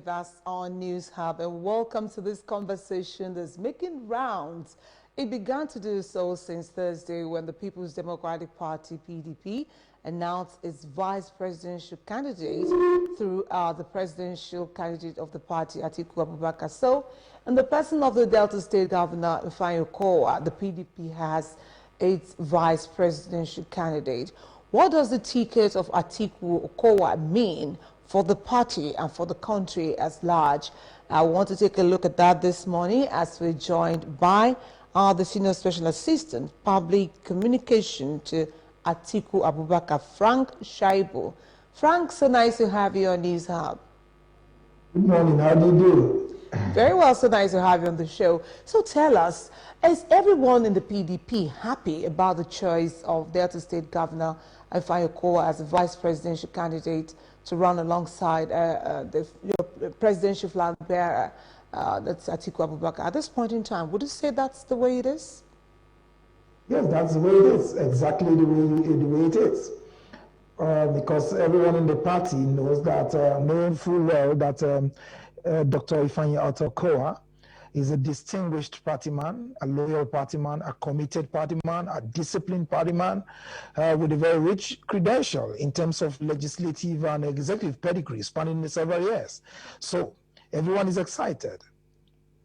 with us on NEWSHUB, and welcome to this conversation that's making rounds. It began to do so since Thursday when the People's Democratic Party, PDP, announced its vice presidential candidate through the presidential candidate of the party, Atiku Abubakar. So, in the person of the Delta State Governor, Okowa, the PDP has its vice presidential candidate. What does the ticket of Atiku Okowa mean for the party and for the country as large? I want to take a look at that this morning as we're joined by the Senior Special Assistant Public Communication to Atiku Abubakar, Frank Shaibu. Frank, so nice to have you on NEWSHUB. Good morning, how do you do? Very well, so nice to have you on the show. So tell us, is everyone in the PDP happy about the choice of Delta State Governor Okowa as a vice presidential candidate to run alongside the presidential flag bearer, that's Atiku Abubakar? At this point in time, would you say that's the way it is? Yes, that's the way it is, exactly the way it is. Because everyone in the party knows that, knowing full well that Dr. Okowa is a distinguished party man, a loyal party man, a committed party man, a disciplined party man, with a very rich credential in terms of legislative and executive pedigree spanning several years. So everyone is excited,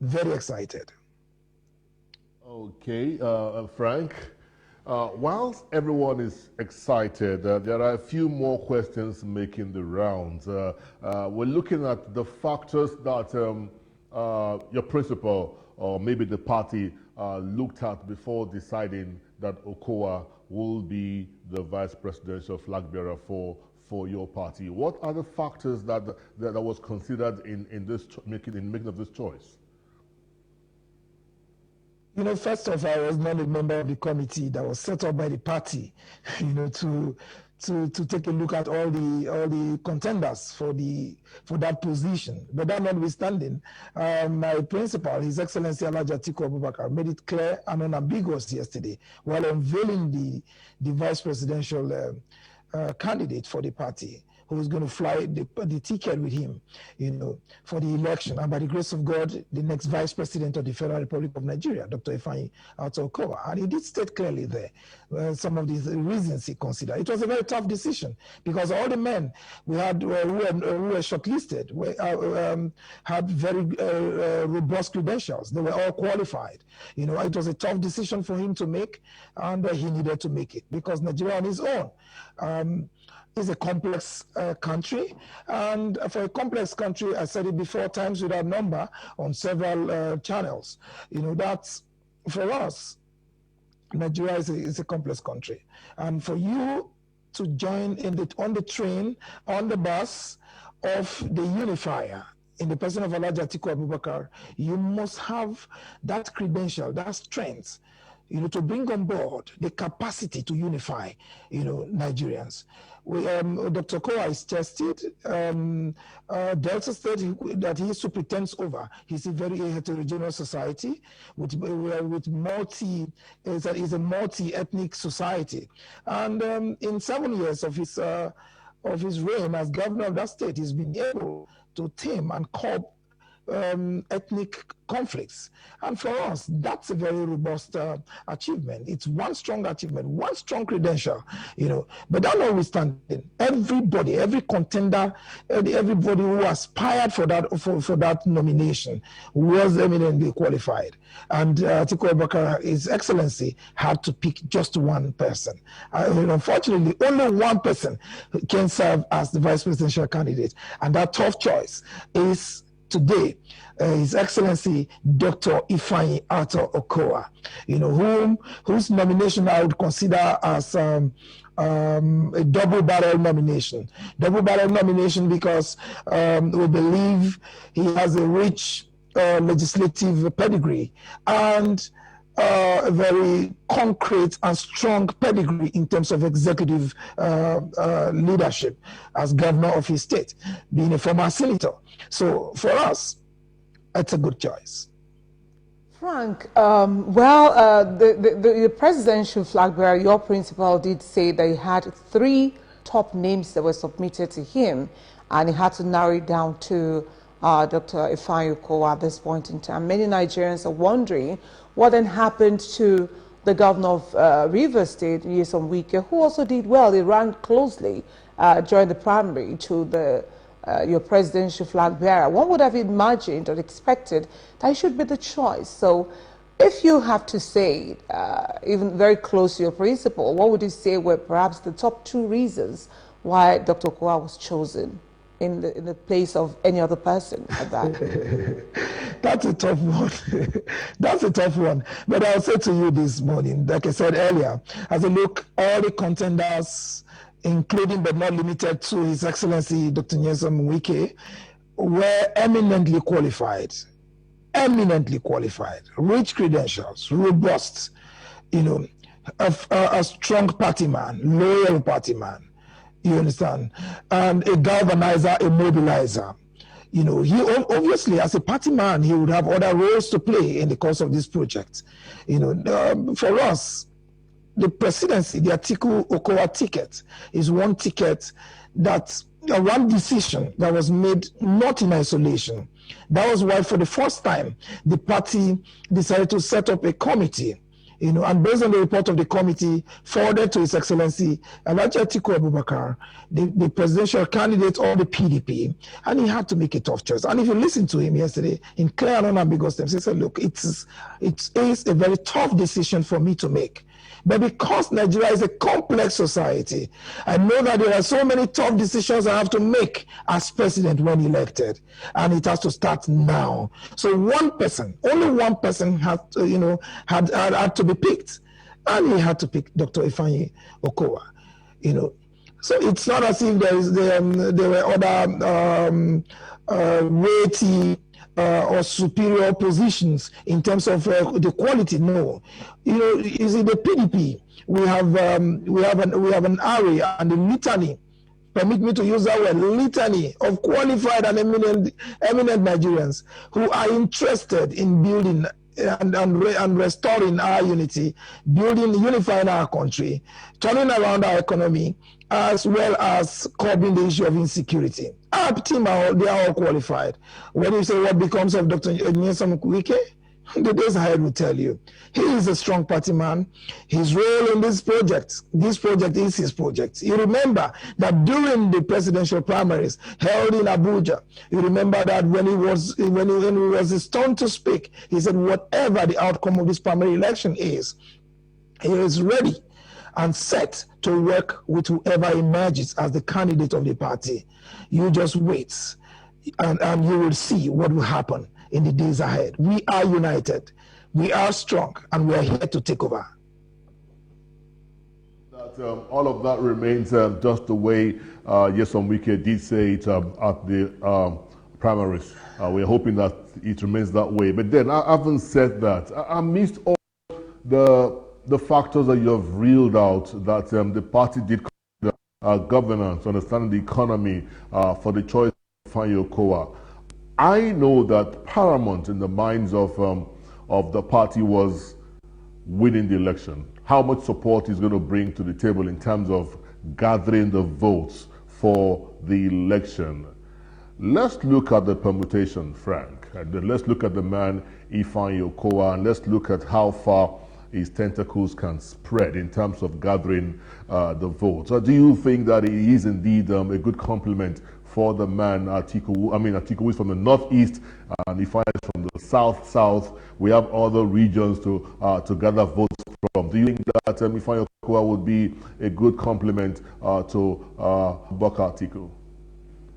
very excited. Okay, Frank, whilst everyone is excited, there are a few more questions making the rounds. We're looking at the factors that your principal or maybe the party looked at before deciding that Okowa will be the vice presidential flag bearer for your party. What are the factors that was considered in making of this choice? You know, first of all, I was not a member of the committee that was set up by the party, you know, to take a look at all the contenders for that position. But that notwithstanding, my principal, His Excellency Alhaji Atiku Abubakar, made it clear and unambiguous yesterday while unveiling the vice presidential candidate for the party, who was going to fly the ticket with him, you know, for the election. And by the grace of God, the next vice president of the Federal Republic of Nigeria, Dr. Okowa. And he did state clearly there some of the reasons he considered. It was a very tough decision because all the men we had who were shortlisted had very robust credentials. They were all qualified. You know, it was a tough decision for him to make, and he needed to make it because Nigeria on his own is a complex country, and for a complex country, I said it before, times without number on several channels. You know, that's, for us, Nigeria is a complex country, and for you to join on the train, on the bus of the unifier, in the person of Alhaji Atiku Abubakar, you must have that credential, that strength, you know, to bring on board the capacity to unify, you know, Nigerians. Dr. Okowa is tested. Delta State that he superintends over. He's a very heterogeneous society with is a multi-ethnic society, and in 7 years of his reign as governor of that state, he's been able to tame and curb ethnic conflicts. And for us, that's a very robust achievement. It's one strong achievement, one strong credential, you know. But that notwithstanding, everybody, every contender, everybody who aspired for that nomination was eminently qualified. And Atiku Abubakar, His Excellency, had to pick just one person. Unfortunately, only one person can serve as the vice presidential candidate. And that tough choice is today, His Excellency Dr. Okowa, you know, whose nomination I would consider as a double-barrel nomination. Double-barrel nomination because we believe he has a rich legislative pedigree and a very concrete and strong pedigree in terms of executive leadership as governor of his state, being a former senator. So for us, it's a good choice. Frank, the presidential flag bearer, your principal, did say that he had 3 top names that were submitted to him, and he had to narrow it down to Dr. Ifeanyi Okowa, at this point in time. Many Nigerians are wondering what then happened to the governor of Rivers State, Nyesom Wike, who also did well. He ran closely during the primary to your presidential flag bearer. One would have imagined or expected that should be the choice. So if you have to say, even very close to your principal, what would you say were perhaps the top 2 reasons why Dr. Okowa was chosen in the place of any other person at that? That's a tough one. That's a tough one. But I'll say to you this morning, like I said earlier, as I look, all the contenders, including but not limited to His Excellency Dr. Nyesom Wike, were eminently qualified, rich credentials, robust, a strong party man, loyal party man. You understand? And a galvanizer, a mobilizer. He obviously, as a party man, he would have other roles to play in the course of this project. For us, the presidency, the Atiku Okowa ticket, is one ticket one decision that was made not in isolation. That was why, for the first time, the party decided to set up a committee. And based on the report of the committee forwarded to His Excellency Atiku Abubakar, the presidential candidate of the PDP, and he had to make a tough choice. And if you listen to him yesterday, in clear and unambiguous terms, he said, look, it is a very tough decision for me to make. But because Nigeria is a complex society, I know that there are so many tough decisions I have to make as president when elected, and it has to start now. So only one person had to be picked, and he had to pick Dr. Ifeanyi Okowa. So it's not as if there were other weighty or superior positions in terms of the quality. No, is it the PDP? We have an array and a litany. Permit me to use that word, litany of qualified and eminent Nigerians who are interested in building and restoring our unity, unifying our country, turning around our economy, as well as curbing the issue of insecurity. Our team, they are all qualified. When you say what becomes of Dr. Nyesom Wike, the days ahead will tell you. He is a strong party man. His role in this project is his project. You remember that during the presidential primaries held in Abuja, you remember that when he was his turn to speak, he said, whatever the outcome of this primary election is, he is ready and set to work with whoever emerges as the candidate of the party. You just wait, and you will see what will happen in the days ahead. We are united, we are strong, and we are here to take over. All of that remains just the way Nyesom Wike did say it at the primaries. We're hoping that it remains that way. But then, having said that, amidst all the factors that you have reeled out, that the party did governance, understanding the economy for the choice of Ifeanyi Okowa, I know that paramount in the minds of the party was winning the election. How much support is going to bring to the table in terms of gathering the votes for the election. Let's look at the permutation, Frank. And let's look at the man Ifeanyi Okowa, and let's look at how far his tentacles can spread in terms of gathering the votes. Do you think that he is indeed a good complement for the man Atiku? Atiku is from the northeast, and Ifeanyi is from the south. We have other regions to gather votes from. Do you think that Ifeanyi Okowa would be a good complement to Abubakar Atiku?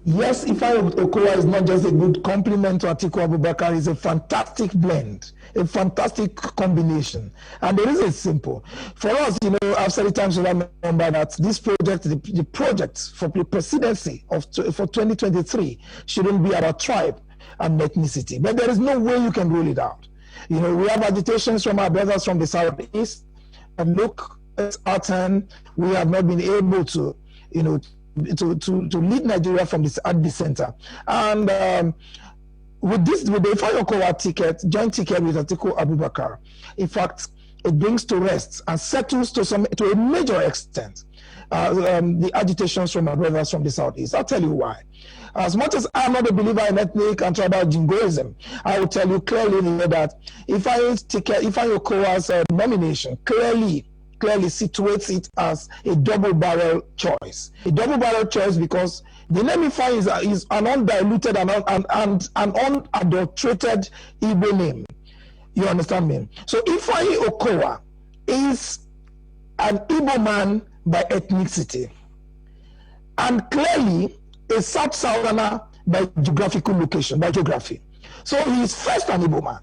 Yes, Ifeanyi Okowa is not just a good complement to Atiku Abubakar, it's a fantastic blend, a fantastic combination. And the reason is simple. For us, I've said it times, remember that this project, the project for the presidency for 2023 shouldn't be about tribe and ethnicity. But there is no way you can rule it out. We have agitations from our brothers from the southeast, and look, at our turn, we have not been able to, to lead Nigeria from at the center. And with the Ifeanyi Okowa joint ticket with Atiku Abubakar, in fact, it brings to rest and settles to a major extent the agitations from my brothers from the Southeast. I'll tell you why. As much as I'm not a believer in ethnic and tribal jingoism, I will tell you clearly that if I Okowa's nomination clearly situates it as a double-barrel choice. A double-barrel choice because the name Ifeanyi is an undiluted and unadulterated Igbo name. You understand me? So Ifeanyi Okowa is an Igbo man by ethnicity and clearly a South Southerner by geographical location, by geography. So he is first an Igbo man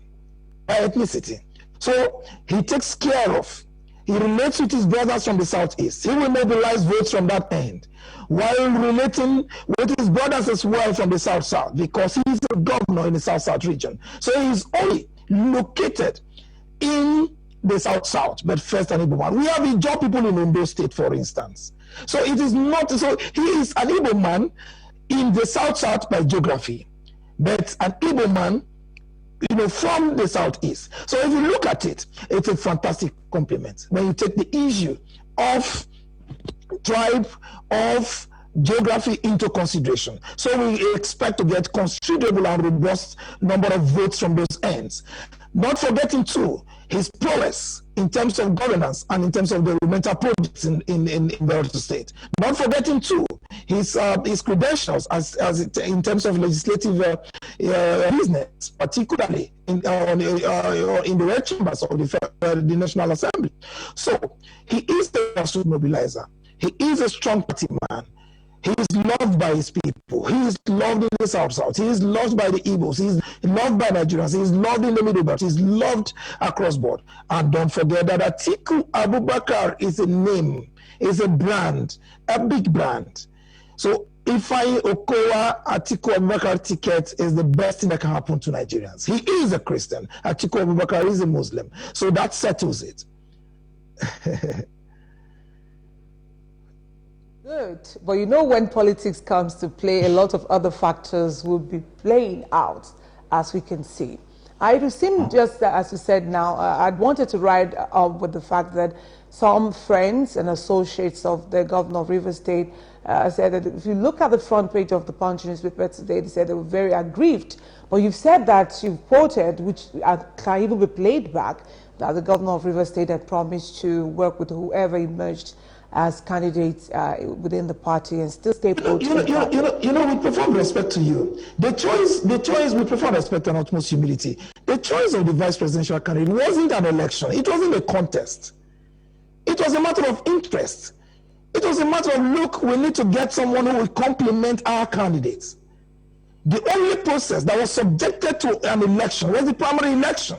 by ethnicity. So he takes care of, he relates with his brothers from the Southeast. He will mobilize votes from that end, while relating with his brothers as well from the South-South, because he is a governor in the South-South region. So he is only located in the South-South, but first an Igbo man. We have Ijaw people in Ondo State, for instance. So it is not, so he is an Igbo man in the South-South by geography, but an Igbo man, from the Southeast. So if you look at it, it's a fantastic compliment. When you take the issue of tribe, of geography into consideration. So we expect to get considerable and robust number of votes from those ends. Not forgetting too, his prowess in terms of governance and in terms of developmental projects in the state. Not forgetting too, his credentials in terms of legislative business, particularly in the red chambers of the National Assembly. So he is the grassroots mobilizer. He is a strong party man. He is loved by his people. He is loved in the South-South. He is loved by the Igbos. He is loved by Nigerians. He is loved in the Middle Belt. He is loved across board. And don't forget that Atiku Abubakar is a name, is a brand, a big brand. So Ifeanyi Okowa Atiku Abubakar ticket is the best thing that can happen to Nigerians. He is a Christian. Atiku Abubakar is a Muslim. So that settles it. Good. But when politics comes to play, a lot of other factors will be playing out, as we can see. It would seem just as you said now, I'd wanted to ride up with the fact that some friends and associates of the governor of Rivers State said that if you look at the front page of the Punch newspaper today, they said they were very aggrieved. But you've said that you've quoted, which can even be played back, that the governor of Rivers State had promised to work with whoever emerged as candidates within the party and still stay put. With profound respect to you, the choice, with profound respect and utmost humility, the choice of the vice presidential candidate wasn't an election. It wasn't a contest. It was a matter of interest. It was a matter of, look, we need to get someone who will complement our candidates. The only process that was subjected to an election was the primary election.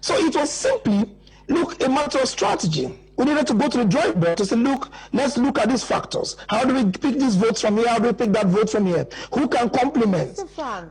So it was simply, look, a matter of strategy. We needed to go to the drawing board to say, look, let's look at these factors. How do we pick these votes from here? How do we pick that vote from here? Who can complement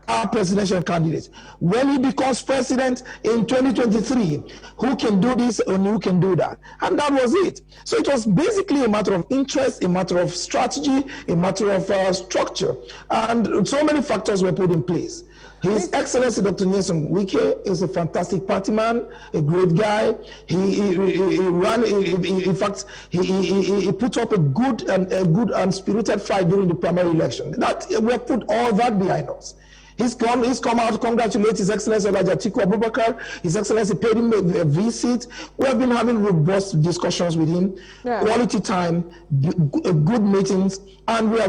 our presidential candidate? When he becomes president in 2023, who can do this and who can do that? And that was it. So it was basically a matter of interest, a matter of strategy, a matter of structure. And so many factors were put in place. His Excellency Dr. Nyesom Wike is a fantastic party man, a great guy. He ran, in fact, he put up a good and spirited fight during the primary election. That we have put all that behind us. He's come out to congratulate His Excellency Atiku Abubakar. His Excellency paid him a visit. We have been having robust discussions with him, quality time, good meetings, and we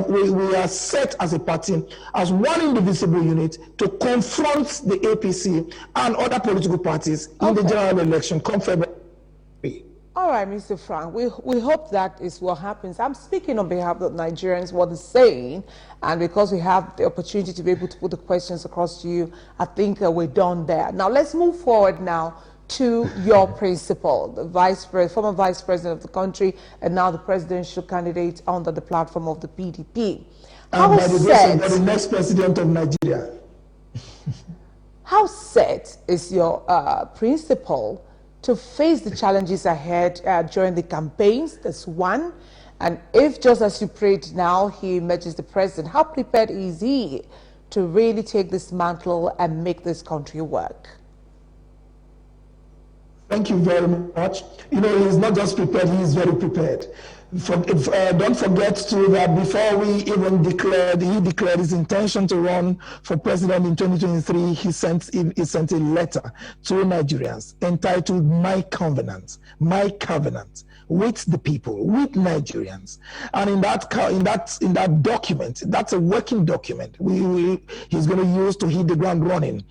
are set as a party, as one indivisible unit to confront the APC and other political parties in the general election come February. All right, Mr. Frank, we hope that is what happens. I'm speaking on behalf of Nigerians, what they're saying, and because we have the opportunity to be able to put the questions across to you, I think we're done there. Now, let's move forward now to your principal, the former vice president of the country, and now the presidential candidate under the platform of the PDP. And by the next president of Nigeria. How set is your principal to face the challenges ahead during the campaigns? That's one. And if, just as you prayed now, he emerges the president, how prepared is he to really take this mantle and make this country work? Thank you very much. You know, he's not just prepared, he is very prepared. Don't forget too that before we even he declared his intention to run for president in 2023, he sent a letter to Nigerians entitled My Covenant with the people, with Nigerians. And in that document, that's a working document he's going to use to hit the ground running.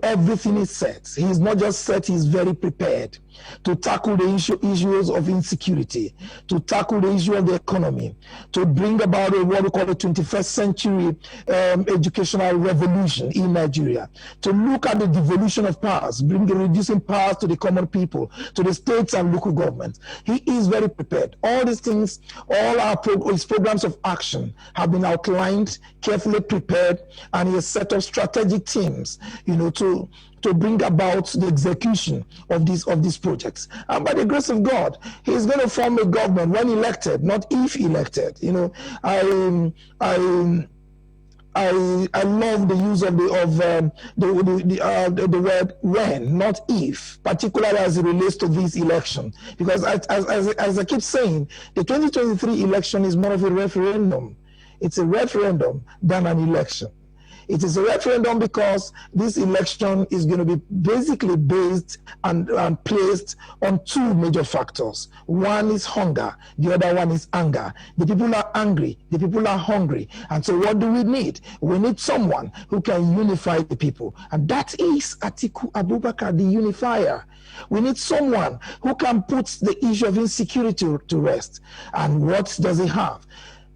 Everything is set. He's not just set, he's very prepared to tackle the issues of insecurity, to tackle the issue of the economy, to bring about what we call a 21st century educational revolution in Nigeria, to look at the devolution of powers, reducing powers to the common people, to the states and local governments. He is very prepared. All these things, his programs of action have been outlined, carefully prepared, and he has set up strategic teams, to bring about the execution of these projects. And by the grace of God, he's going to form a government when elected, not if elected. I love the use of the word when, not if, particularly as it relates to this election. Because as I keep saying, the 2023 election is more of a referendum. It's a referendum than an election. It is a referendum because this election is going to be basically based and placed on two major factors. One is hunger, the other one is anger. The people are angry, the people are hungry. And so what do we need? We need someone who can unify the people. And that is Atiku Abubakar, the unifier. We need someone who can put the issue of insecurity to rest. And what does he have?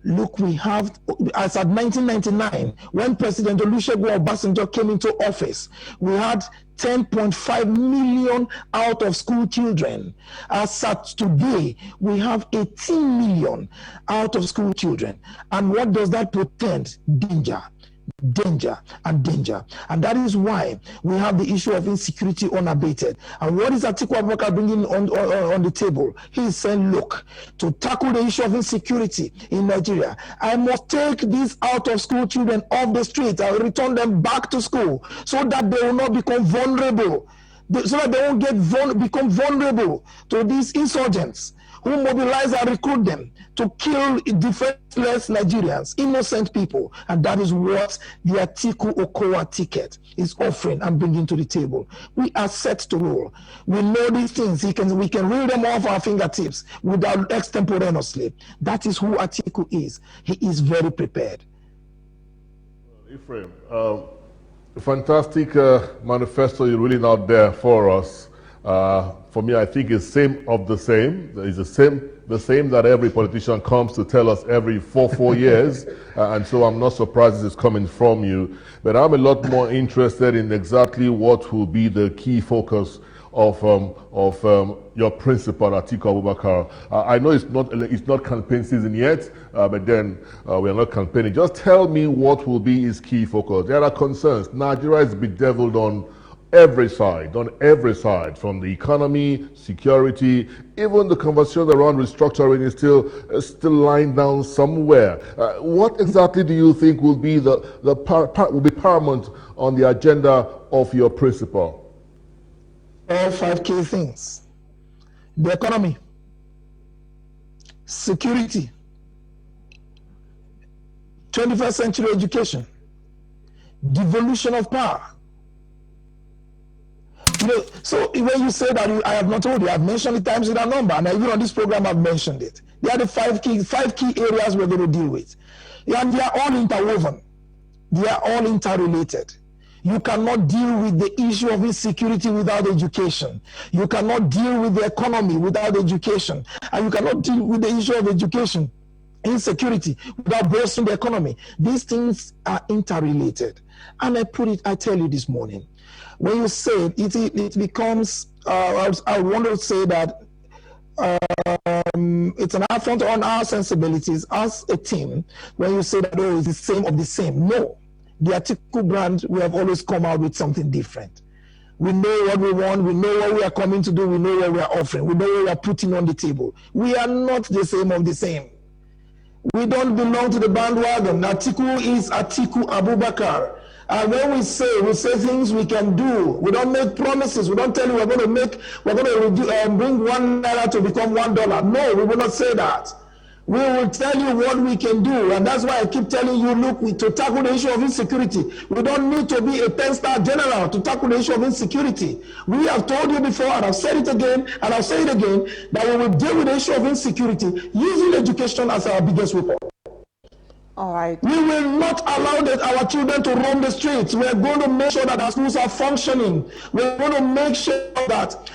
Look, we have, as at 1999, when President Olusegun Obasanjo came into office, we had 10.5 million out of school children. As at today, we have 18 million out of school children. And what does that portend? Danger. And that is why we have the issue of insecurity unabated. And what is Atiku Abubakar bringing on the table? He is saying, look, to tackle the issue of insecurity in Nigeria, I must take these out of school children off the street. I will return them back to school so that they will not become vulnerable, so that they won't become vulnerable to these insurgents who mobilize and recruit them to kill defenseless Nigerians, innocent people. And that is what the Atiku Okowa ticket is offering and bringing to the table. We are set to roll. We know these things. We can reel them off our fingertips without extemporaneously. That is who Atiku is. He is very prepared. Ephraim, fantastic manifesto you're really out there for us. For me, I think it's same of the same. It's the same that every politician comes to tell us every four years. And so I'm not surprised it's coming from you. But I'm a lot more interested in exactly what will be the key focus of your principal, Atiku Abubakar. I know it's not campaign season yet, but then we are not campaigning. Just tell me what will be his key focus. There are concerns. Nigeria is bedeviled on every side, from the economy, security, even the conversation around restructuring is still lying down somewhere. What exactly do you think will be will be paramount on the agenda of your principal? All 5 key things: the economy, security, 21st century education, devolution of power. So when you say that I have not told you, I've mentioned it times in a number, and even on this program I've mentioned it. They are the 5 key areas we're going to deal with. And they are all interwoven. They are all interrelated. You cannot deal with the issue of insecurity without education. You cannot deal with the economy without education. And you cannot deal with the issue of education, insecurity, without bolstering the economy. These things are interrelated. And I tell you this morning, when you say it becomes, I want to say that it's an affront on our sensibilities as a team when you say that, oh, it's the same of the same. No. The Atiku brand, we have always come out with something different. We know what we want, we know what we are coming to do, we know what we are offering, we know what we are putting on the table. We are not the same of the same. We don't belong to the bandwagon. Atiku is Atiku Abubakar. And when we say things we can do. We don't make promises. We don't tell you we're going to bring $1 to become $1. No, we will not say that. We will tell you what we can do, and that's why I keep telling you, look, to tackle the issue of insecurity, we don't need to be a 10-star general to tackle the issue of insecurity. We have told you before, and I've said it again, and I'll say it again, that we will deal with the issue of insecurity using education as our biggest weapon. All right. We will not allow our children to roam the streets. We're going to make sure that our schools are functioning. We're going to make sure that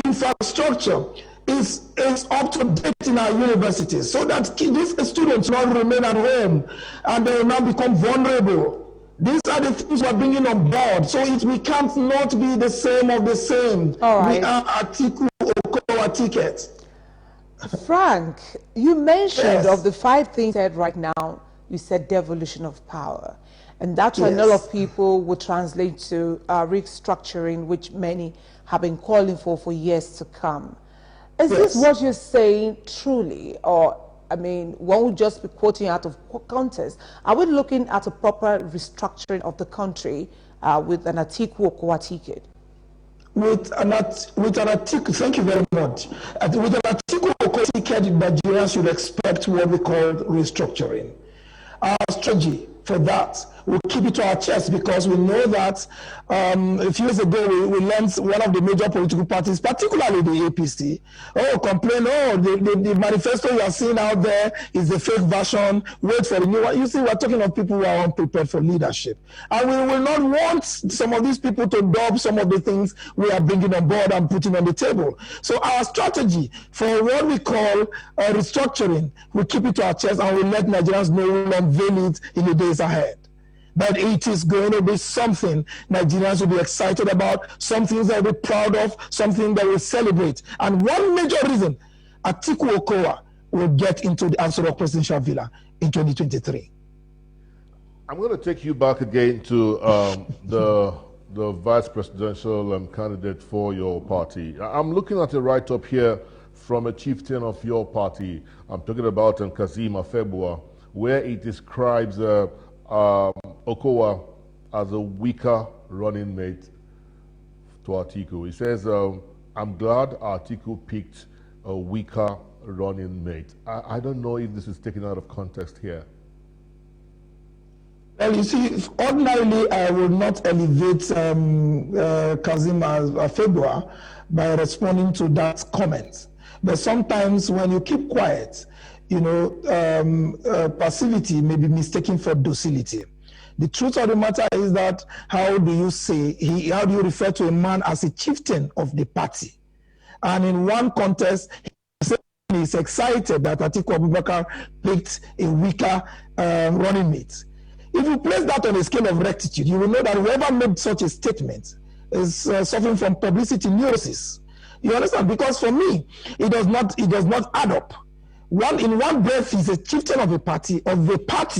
infrastructure is up to date in our universities, so that these students not remain at home and they will not become vulnerable. These are the things we're bringing on board, so we can't not be the same of the same. All right. We are Atiku Okowa ticket. Frank, you mentioned Yes. of the 5 things said right now, you said devolution of power. And that's what Yes. a lot of people would translate to restructuring, which many have been calling for years to come. Is this what you're saying truly? Or, I mean, one would just be quoting out of context. Are we looking at a proper restructuring of the country with an Atiku Okowa ticket? With an Atiku, thank you very much. With an Atiku Okowa ticket, Nigerians should expect what we call restructuring. Our strategy for that, we'll keep it to our chest, because we know that a few years ago we learned one of the major political parties, particularly the APC, complain, the manifesto you are seeing out there is the fake version, wait for the new one. You see, we're talking of people who are unprepared for leadership. And we will not want some of these people to adopt some of the things we are bringing on board and putting on the table. So our strategy for what we call restructuring, we keep it to our chest, and we let Nigerians know we'll unveil it in the days ahead. But it is going to be something Nigerians will be excited about, some things they'll be proud of, something that will celebrate. And one major reason, Atiku Okowa will get into the Aso Rock presidential villa in 2023. I'm going to take you back again to the vice presidential candidate for your party. I'm looking at a write-up here from a chieftain of your party. I'm talking about Kazeem Afebua, where it describes Okowa as a weaker running mate to Atiku. He says, I'm glad Atiku picked a weaker running mate. I don't know if this is taken out of context here. Well, you see, ordinarily I would not elevate Kazeem Afebua by responding to that comment. But sometimes when you keep quiet, passivity may be mistaken for docility. The truth of the matter is that how do you refer to a man as a chieftain of the party? And in one contest, he is excited that Atiku Abubakar picked a weaker running mate. If you place that on a scale of rectitude, you will know that whoever made such a statement is suffering from publicity neurosis. You understand? Because for me, it does not add up. In one breath, he's a chieftain of a party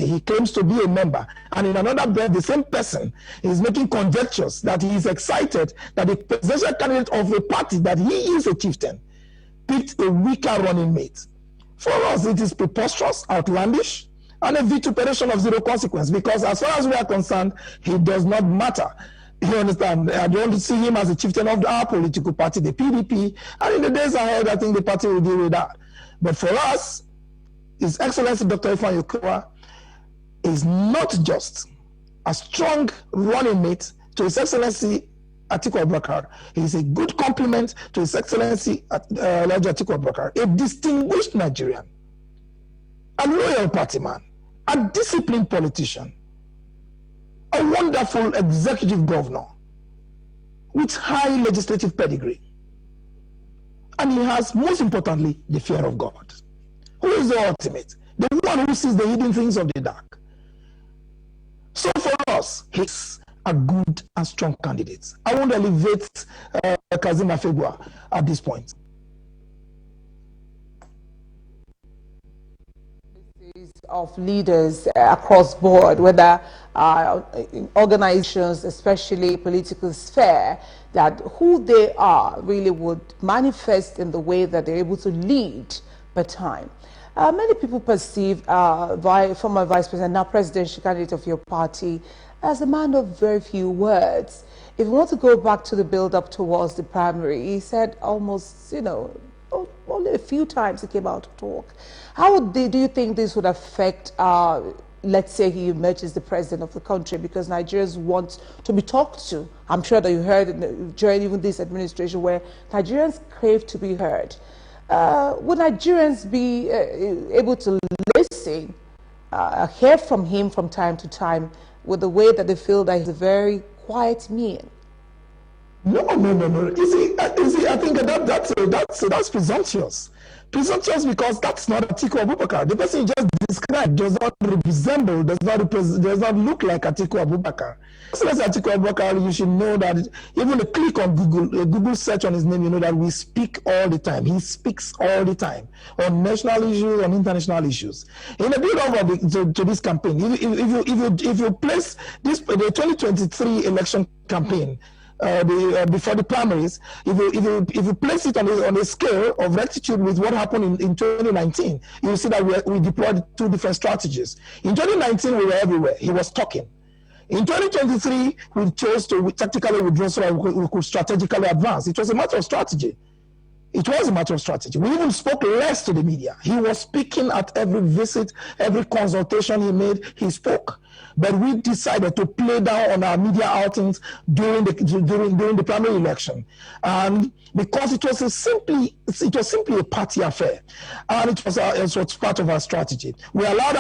he claims to be a member. And in another breath, the same person is making conjectures that he is excited that the presidential candidate of a party that he is a chieftain picked a weaker running mate. For us, it is preposterous, outlandish, and a vituperation of zero consequence, because as far as we are concerned, he does not matter. You understand? I don't see him as a chieftain of our political party, the PDP, and in the days ahead, I think the party will deal with that. But for us, His Excellency Dr. Ifeanyi Okowa is not just a strong running mate to His Excellency Atiku Abubakar. He is a good complement to His Excellency Elijah Atiku Abubakar, a distinguished Nigerian, a loyal party man, a disciplined politician, a wonderful executive governor with high legislative pedigree. And he has, most importantly, the fear of God. Who is the ultimate? The one who sees the hidden things of the dark. So for us, he's a good and strong candidate. I won't elevate Kazeem Afebua at this point. Of leaders across board, whether in organizations, especially political sphere, that who they are really would manifest in the way that they're able to lead per time. Many people perceive former vice president, now presidential candidate of your party, as a man of very few words. If we want to go back to the build-up towards the primary, he said almost, only a few times he came out to talk. How do you think this would affect, let's say he emerges the president of the country, because Nigerians want to be talked to? I'm sure that you heard during even this administration where Nigerians crave to be heard. Would Nigerians be able to listen, hear from him from time to time, with the way that they feel that he's a very quiet man? No. You see, I think that's presumptuous. Presumptuous because that's not Atiku Abubakar. The person you just described does not resemble, does not look like Atiku Abubakar. So as Atiku Abubakar, you should know that even a click on Google, a Google search on his name, you know that we speak all the time. He speaks all the time on national issues, on international issues. In a build-up to this campaign, if you place the 2023 election campaign before the primaries, if you place it on a scale of rectitude with what happened in 2019, you will see that we deployed two different strategies. In 2019, we were everywhere. He was talking. In 2023, we chose to tactically withdraw so that we could strategically advance. It was a matter of strategy. It was a matter of strategy. We even spoke less to the media. He was speaking at every visit, every consultation he made, he spoke. But we decided to play down on our media outings during the primary election, and because it was simply a party affair, and it was part of our strategy. We allowed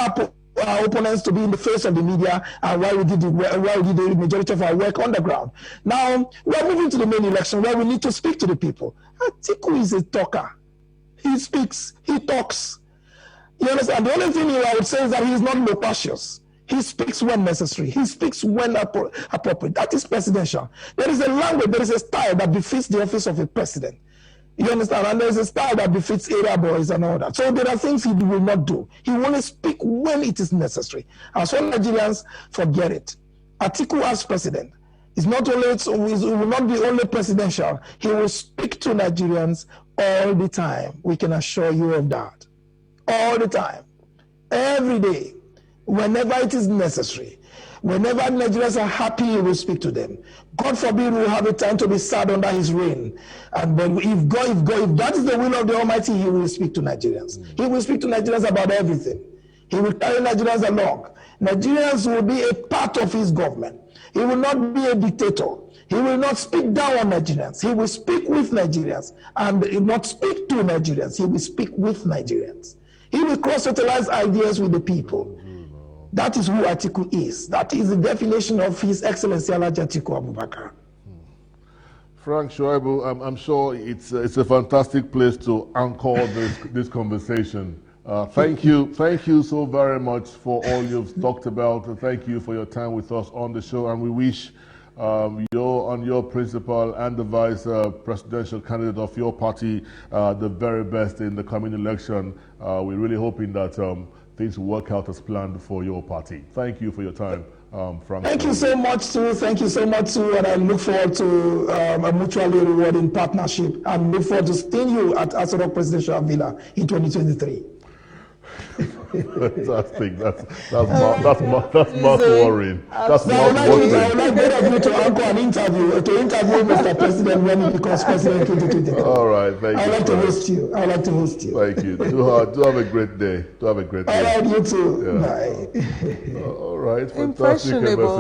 our opponents to be in the face of the media, and while we did the majority of our work on the ground. Now we are moving to the main election where we need to speak to the people. Atiku is a talker. He speaks. He talks. You understand? The only thing I would say is that he is not loquacious. He speaks when necessary. He speaks when appropriate. That is presidential. There is a language, there is a style that befits the office of a president. You understand? And there is a style that befits area boys and all that. So there are things he will not do. He will only speak when it is necessary. And so Nigerians forget it. Atiku as president is not only, will not be only presidential. He will speak to Nigerians all the time. We can assure you of that. All the time. Every day. Whenever it is necessary. Whenever Nigerians are happy, he will speak to them. God forbid we have a time to be sad under his reign. And but if that is the will of the Almighty, he will speak to Nigerians. He will speak to Nigerians about everything. He will carry Nigerians along. Nigerians will be a part of his government. He will not be a dictator. He will not speak down on Nigerians. He will speak with Nigerians. And he will not speak to Nigerians. He will speak with Nigerians. He will cross-fertilize ideas with the people. That is who Atiku is. That is the definition of His Excellency Alhaji Atiku Abubakar. Frank Shoaibu, I'm sure it's a fantastic place to anchor this conversation. Thank you so very much for all you've talked about. Thank you for your time with us on the show, and we wish your principal and the vice presidential candidate of your party the very best in the coming election. We're really hoping that things will work out as planned for your party. Thank you for your time, Frank. Thank you so much, too. Thank you so much, too. And I look forward to a mutually rewarding partnership, and look forward to seeing you at Asoro Presidential Villa in 2023. Fantastic. That's not worrying. That's not worrying. I would like both of you to anchor an interview, Mr. President when he becomes president in 2023. All right, thank you. I would like to host you. Thank you. Do have a great day. All right, you too. Yeah. Bye. All right, fantastic. Impressionable.